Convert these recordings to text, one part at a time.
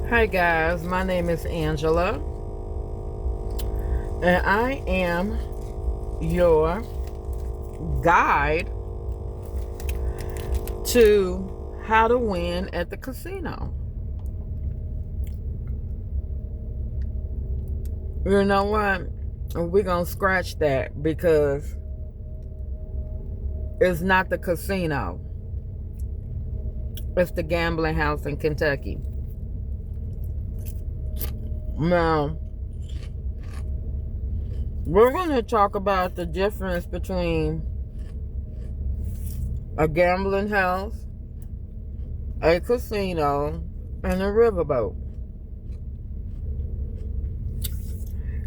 Hi guys, my name is Angela, and I am your guide to how to win at the casino. You know what? We're going to scratch that because it's not the casino, it's the gambling house in Kentucky. Now, we're going to talk about the difference between a gambling house, a casino, and a riverboat.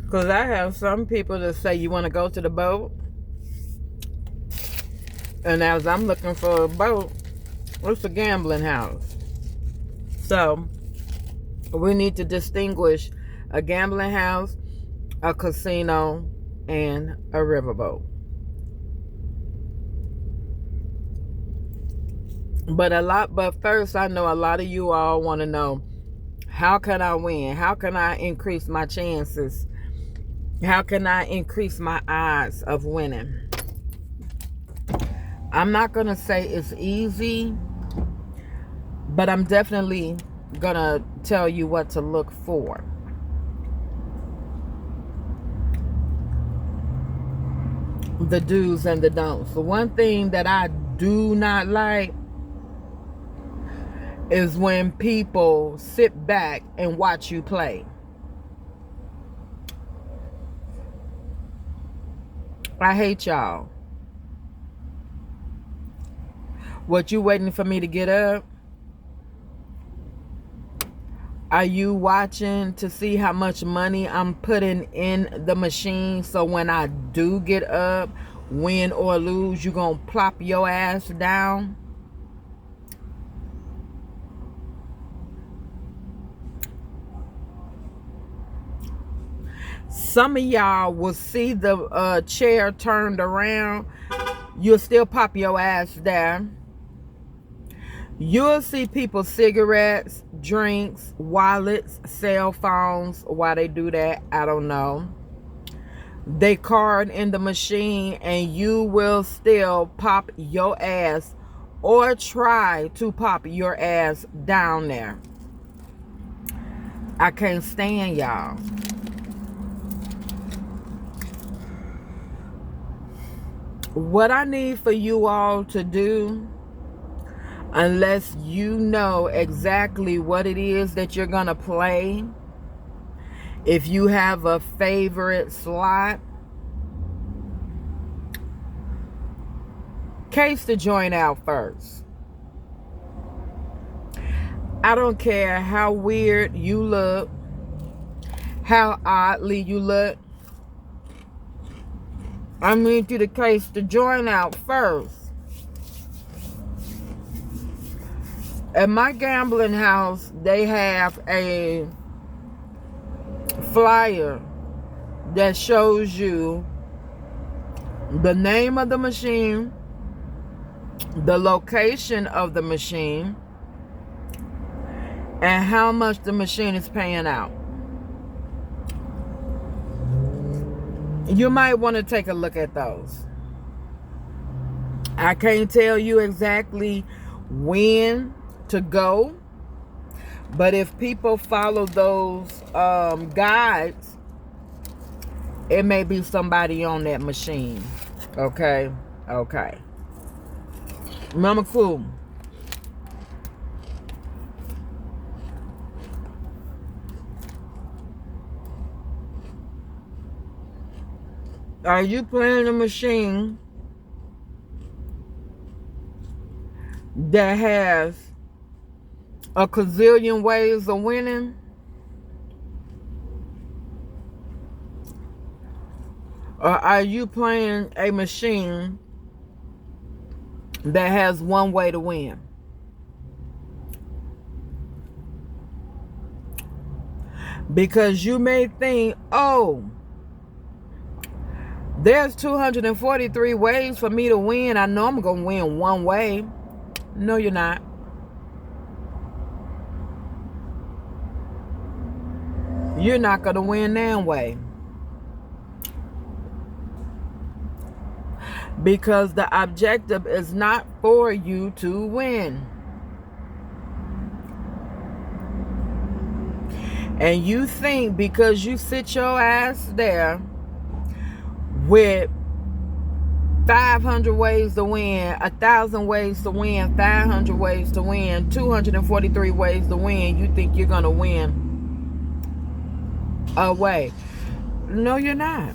Because I have some people that say, you want to go to the boat? And as I'm looking for a boat, it's a gambling house. So we need to distinguish a gambling house, a casino, and a riverboat. But first, I know a lot of you all want to know, how can I win? How can I increase my chances? How can I increase my odds of winning? I'm not going to say it's easy, but I'm definitely going to tell you what to look for. The do's and the don'ts. The one thing that I do not like is when people sit back and watch you play. I hate y'all. What, you waiting for me to get up? Are you watching to see how much money I'm putting in the machine, so when I do get up, win or lose, you gonna plop your ass down? Some of y'all will see the chair turned around. You'll still pop your ass down. You'll see people's cigarettes, drinks, wallets, cell phones. Why they do that, I don't know. They card in the machine, and you will still pop your ass or try to pop your ass down there. I can't stand y'all. What I need for you all to do, unless you know exactly what it is that you're gonna play, if you have a favorite slot, case the joint out first. I don't care how weird you look, how oddly you look. I need you to case the joint out first. At my gambling house, they have a flyer that shows you the name of the machine, the location of the machine, and how much the machine is paying out. You might want to take a look at those. I can't tell you exactly when to go, but if people follow those guides, it may be somebody on that machine. Okay. Mama cool. Are you playing a machine that has a gazillion ways of winning? Or are you playing a machine that has one way to win? Because you may think, oh, there's 243 ways for me to win. I know I'm going to win one way. No, you're not. you're not going to win that way. Because the objective is not for you to win. And you think because you sit your ass there with 500 ways to win, 1,000 ways to win, 500 ways to win, 243 ways to win, you think you're going to win a way. No, you're not.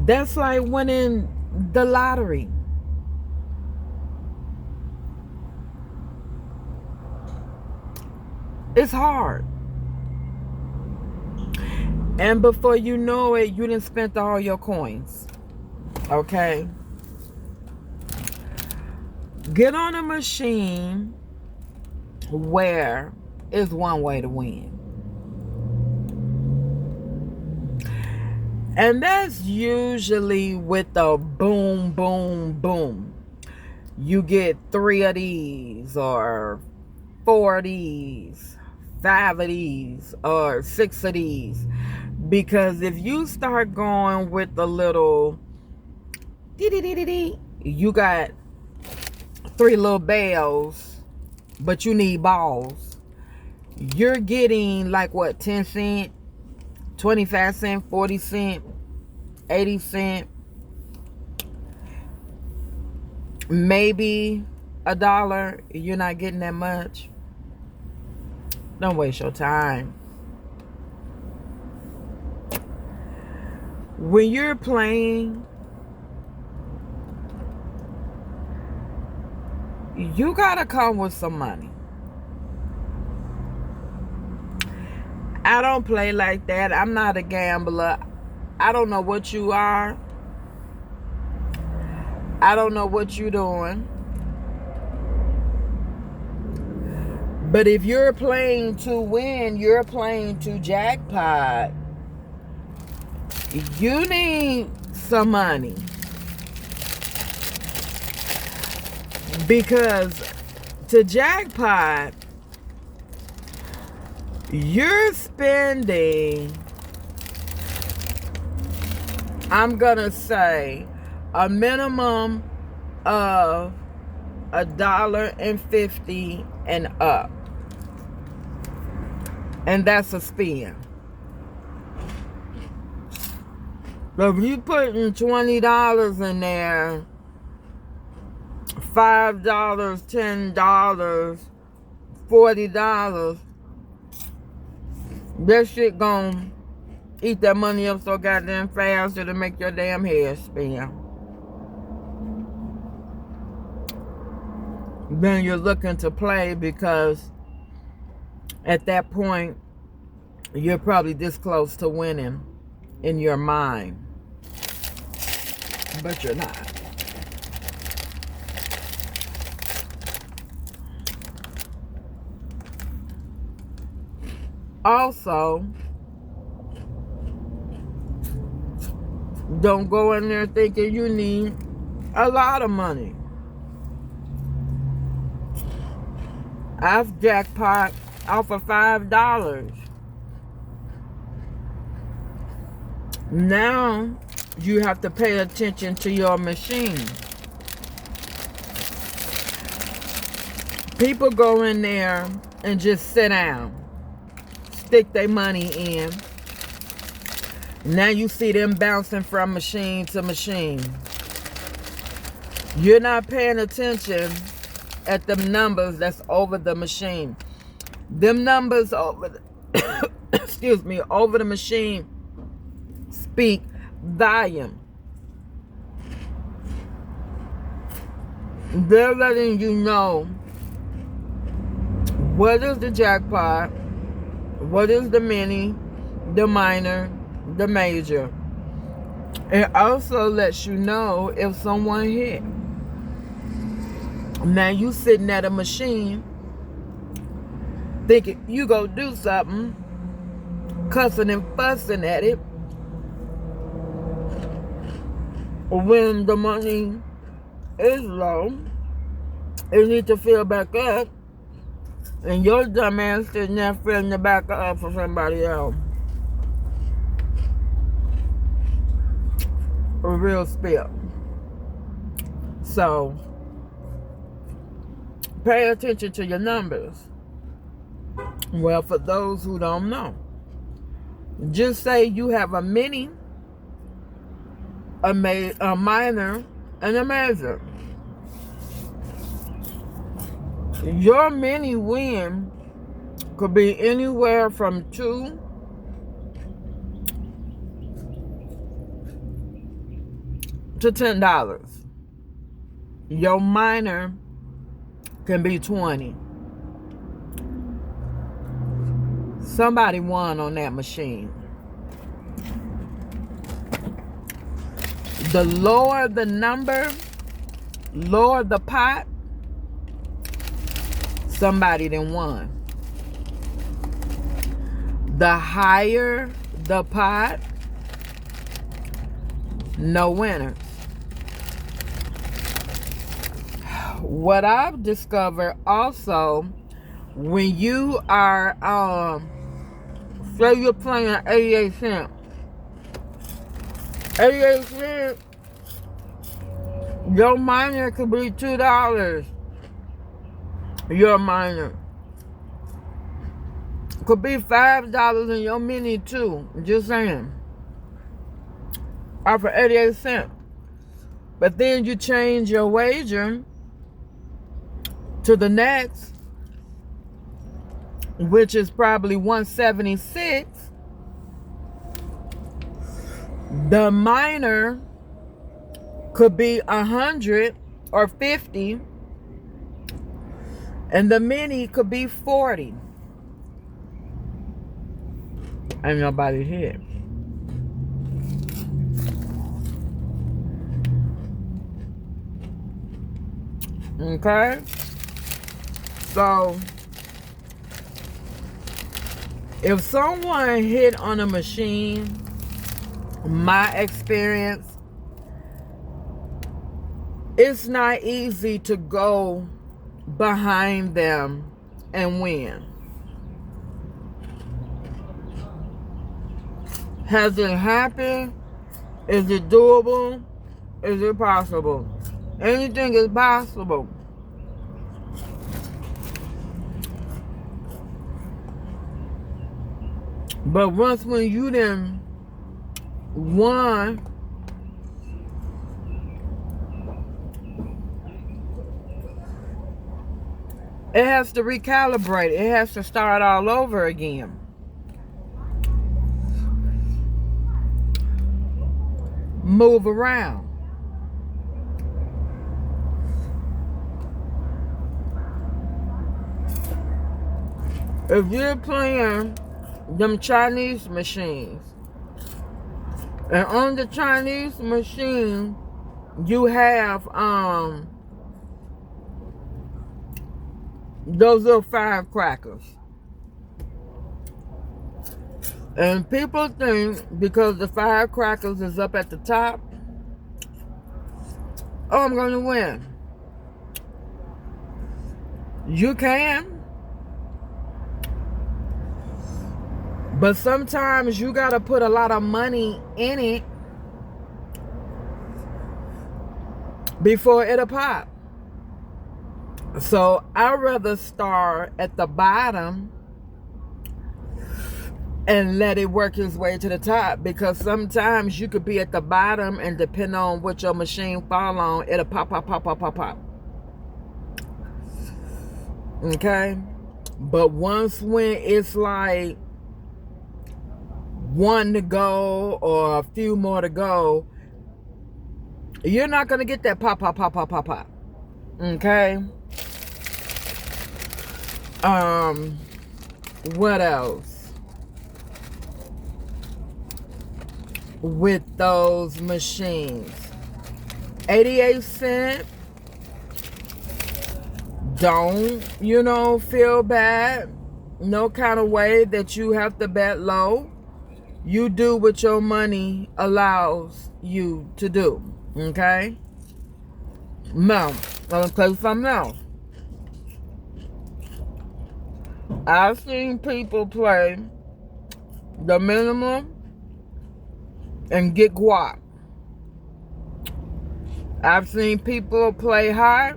That's like winning the lottery. It's hard. And before you know it, you done spent all your coins. Okay? Get on a machine where it's one way to win. And that's usually with the boom, boom, boom. You get 3 of these, or 4 of these, 5 of these, or 6 of these. Because if you start going with the little dee-dee-dee-dee-dee, you got 3 little bells, but you need balls. You're getting like what, 10 cent, 25 cent, 40 cent, 80 cent, maybe $1. You're not getting that much. Don't waste your time. When you're playing, you gotta come with some money. I don't play like that. I'm not a gambler. I don't know what you are. I don't know what you're doing. But if you're playing to win, you're playing to jackpot, you need some money. Because to jackpot, you're spending, I'm gonna say, a minimum of $1.50 and up. And that's a spin. But if you putting $20 in there, $5, $10, $40, that shit gonna eat that money up so goddamn fast it'll make your damn head spin. Then you're looking to play, because at that point you're probably this close to winning in your mind, but you're not. Also, don't go in there thinking you need a lot of money. I've jackpot off of $5. Now you have to pay attention to your machine. People go in there and just sit down, stick their money in. Now you see them bouncing from machine to machine. You're not paying attention at the numbers that's over the machine. Them numbers over the excuse me, over the machine speak volume. They're letting you know what is the jackpot, what is the mini, the minor, the major. It also lets you know if someone hit. Now you sitting at a machine thinking you go do something, cussing and fussing at it, when the money is low, it needs to fill back up And your dumb ass sitting there filling the back up for somebody else. A real spill. So, pay attention to your numbers. Well, for those who don't know, just say you have a mini, a minor, and a major. Your mini win could be anywhere from $2 to $10. Your minor can be 20. Somebody won on that machine. The lower the number, lower the pot, somebody then won. The higher the pot, no winners. What I've discovered also, when you are, say you're playing 88 cents. 88 cents, your minor could be $2. Your minor could be $5 and your mini too. Just saying. Off for 88 cents. But then you change your wager to the next, which is probably 176. The minor could be 100 or 50, and the mini could be 40. Ain't nobody here. Okay? So, if someone hit on a machine, my experience, it's not easy to go behind them and win. Has it happened? Is it doable? Is it possible? Anything is possible. But once when you then won, it has to recalibrate. It has to start all over again. Move around. If you're playing them Chinese machines, and on the Chinese machine you have those little firecrackers, and people think because the firecrackers is up at the top, oh, I'm gonna win. You can. But sometimes you gotta put a lot of money in it before it'll pop. So I'd rather start at the bottom and let it work its way to the top, because sometimes you could be at the bottom and depending on what your machine fall on, it'll pop, pop, pop, pop, pop, pop. Okay? But once when it's like one to go or a few more to go, you're not going to get that pop, pop, pop, pop, pop, pop. Okay? What else? With those machines. 88 cents. Don't, feel bad. No kind of way that you have to bet low. You do what your money allows you to do. Okay? Now, I'm going to tell you something else. I've seen people play the minimum and get guap. I've seen people play high,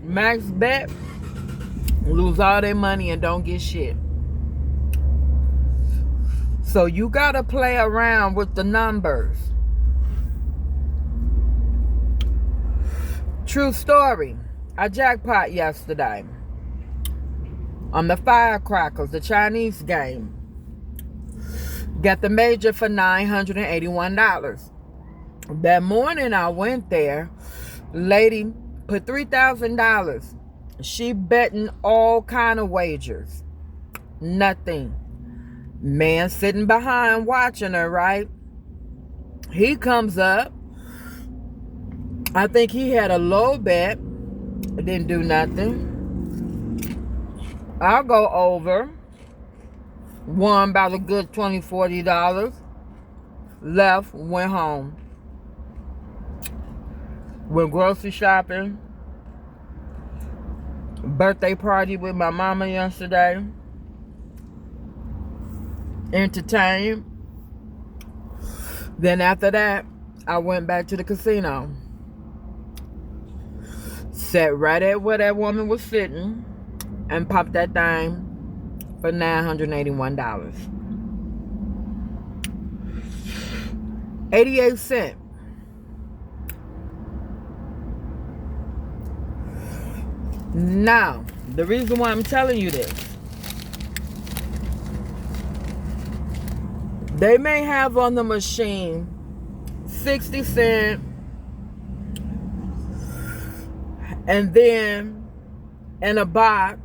max bet, lose all their money and don't get shit. So you gotta play around with the numbers. True story. I jackpot yesterday on the firecrackers, the Chinese game. Got the major for $981. That morning I went there. Lady put $3,000. She betting all kind of wagers. Nothing. Man sitting behind watching her, right? He comes up. I think he had a low bet. Didn't do nothing. I'll go over. Won about a good $20, $40. Left, went home. Went grocery shopping. Birthday party with my mama yesterday. Entertained. Then after that, I went back to the casino. Sat right at where that woman was sitting and popped that thing for $981. 88 cents. Now, the reason why I'm telling you this, they may have on the machine 60 cents, and then in a box,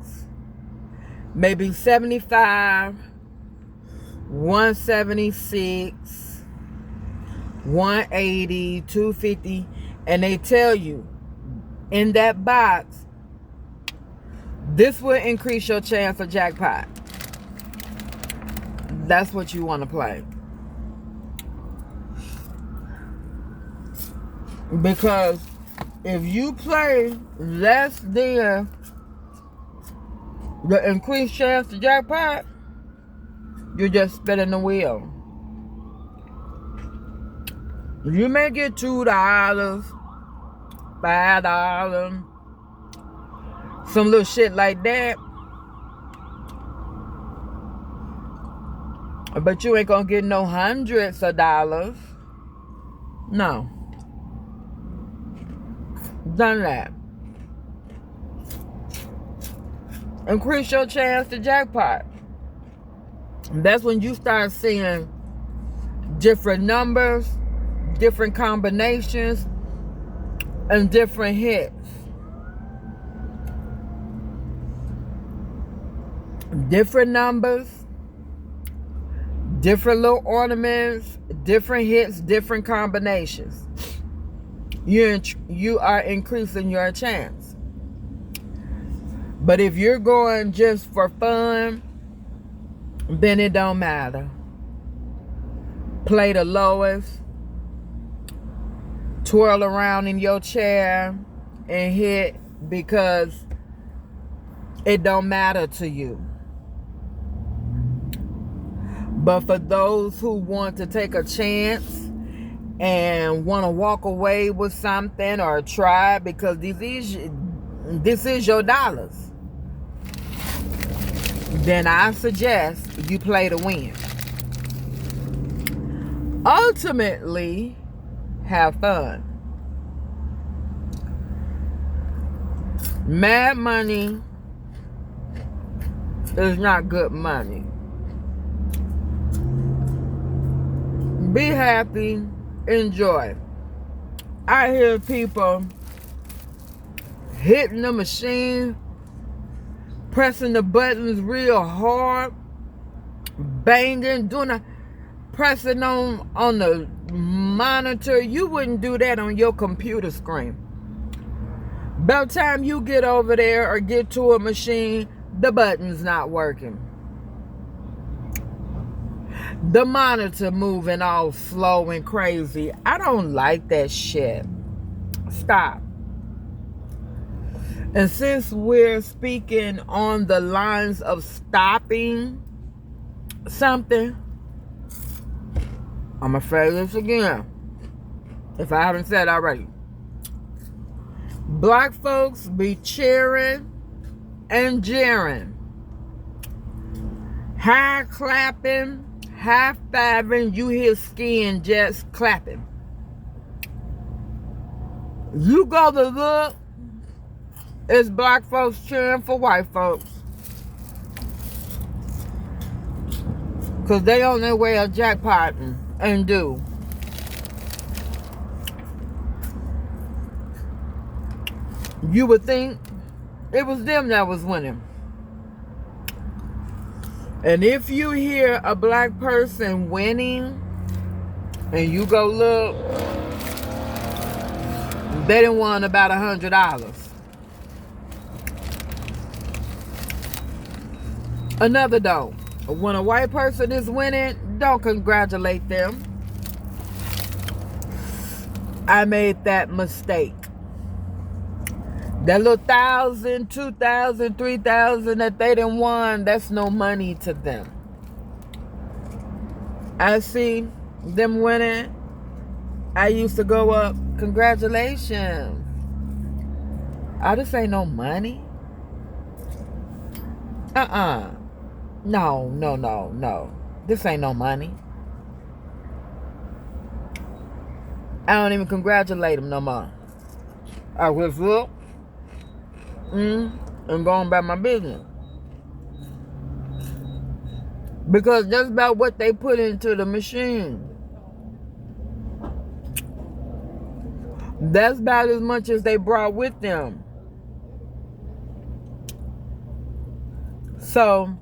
maybe 75, 176, 180, 250, and they tell you in that box, this will increase your chance of jackpot. That's what you want to play. Because if you play less than the increased chance to jackpot, you're just spinning the wheel. You may get $2, $5, some little shit like that, but you ain't gonna get no hundreds of dollars. No. Done that. Increase your chance to jackpot. That's when you start seeing different numbers, different combinations, and different hits. Different numbers, different little ornaments, different hits, different combinations. You are increasing your chance. But if you're going just for fun, then it don't matter. Play the lowest, twirl around in your chair and hit, because it don't matter to you. But for those who want to take a chance and want to walk away with something or try, because this is your dollars, then I suggest you play to win. Ultimately, have fun. Mad money is not good money. Be happy, enjoy. I hear people hitting the machine, pressing the buttons real hard, banging, pressing on the monitor. You wouldn't do that on your computer screen. By the time you get over there or get to a machine, the button's not working. The monitor moving all slow and crazy. I don't like that shit. Stop. And since we're speaking on the lines of stopping something, I'm going to say this again, if I haven't said already. Black folks be cheering and jeering, high clapping, high fiving, you hear skin just clapping. You go to look, it's black folks cheering for white folks. Because they on their way of jackpotting and do. You would think it was them that was winning. And if you hear a black person winning and you go look, they done won about $100. Another don't. When a white person is winning, don't congratulate them. I made that mistake. That little 1,000, 2,000, 3,000 that they done won, that's no money to them. I see them winning. I used to go up, congratulations. I just ain't no money. No. This ain't no money. I don't even congratulate them no more. I was up and going about my business. Because that's about what they put into the machine. That's about as much as they brought with them. So,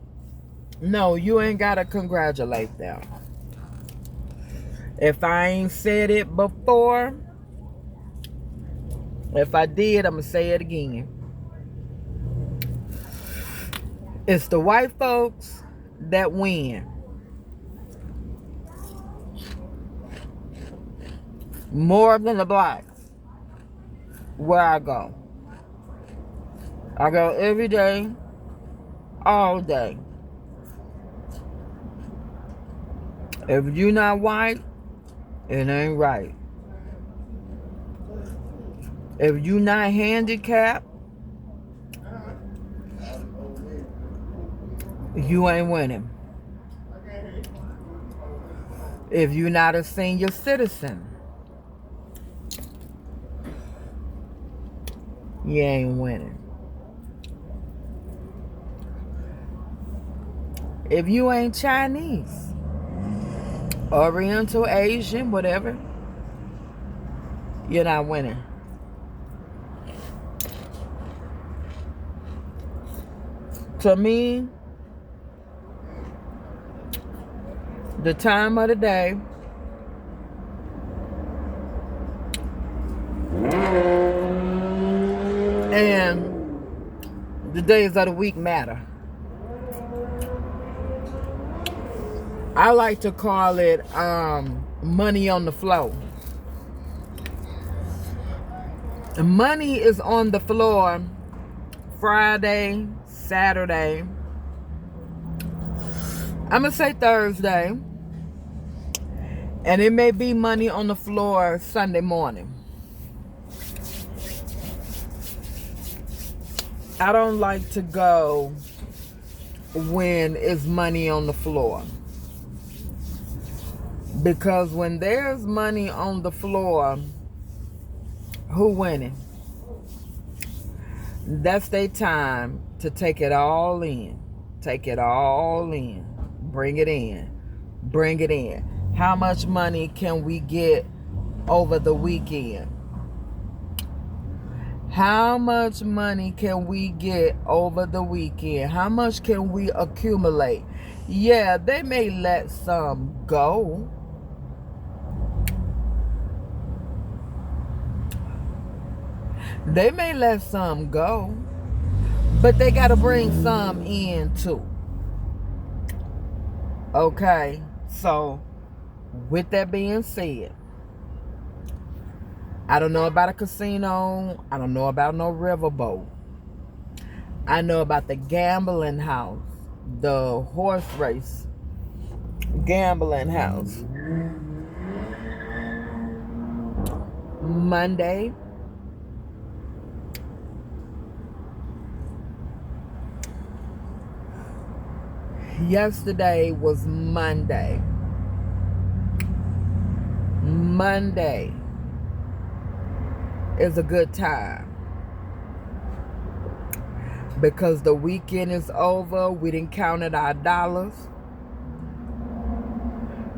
no, you ain't got to congratulate them. If I ain't said it before, if I did, I'm going to say it again. It's the white folks that win. More than the blacks. Where I go. I go every day, all day. If you're not white, it ain't right. If you're not handicapped, you ain't winning. If you're not a senior citizen, you ain't winning. If you ain't Chinese, Oriental, Asian, whatever, you're not winning. To me, the time of the day and the days of the week matter. I like to call it money on the floor. Money is on the floor Friday, Saturday, I'm going to say Thursday, and it may be money on the floor Sunday morning. I don't like to go when it's money on the floor. Because when there's money on the floor, who winning? That's their time to take it all in. Take it all in. Bring it in. Bring it in. How much money can we get over the weekend? How much money can we get over the weekend? How much can we accumulate? Yeah, they may let some go. They may let some go, but they got to bring some in too. Okay, so with that being said, I don't know about a casino. I don't know about no riverboat. I know about the gambling house, the horse race gambling house. Monday, yesterday was Monday. Monday is a good time because the weekend is over. We didn't counted our dollars.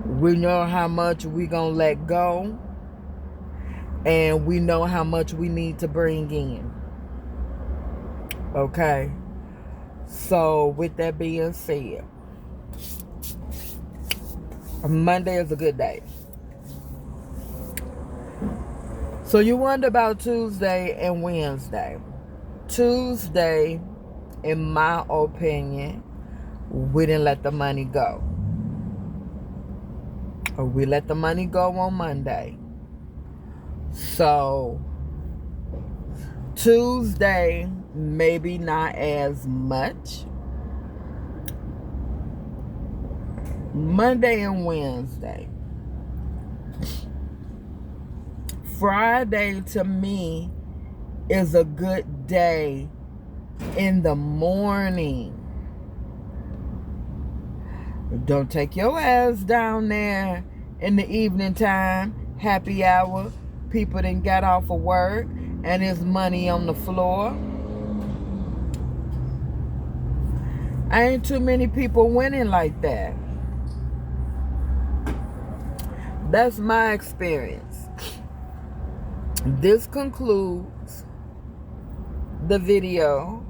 We know how much we gonna let go, and we know how much we need to bring in. Okay, so with that being said, Monday is a good day. So you wonder about Tuesday and Wednesday. Tuesday, in my opinion, we didn't let the money go. We let the money go on Monday. So Tuesday, maybe not as much. Monday and Wednesday. Friday to me is a good day in the morning. Don't take your ass down there in the evening time, happy hour. People done got off of work and there's money on the floor. Ain't too many people winning like that. That's my experience. This concludes the video,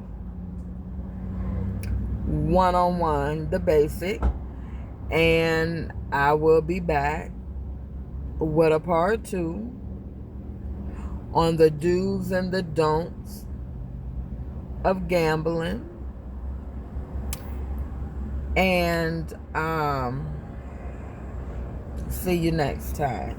one-on-one, the basic, and I will be back with a part 2 on the do's and the don'ts of gambling, and see you next time.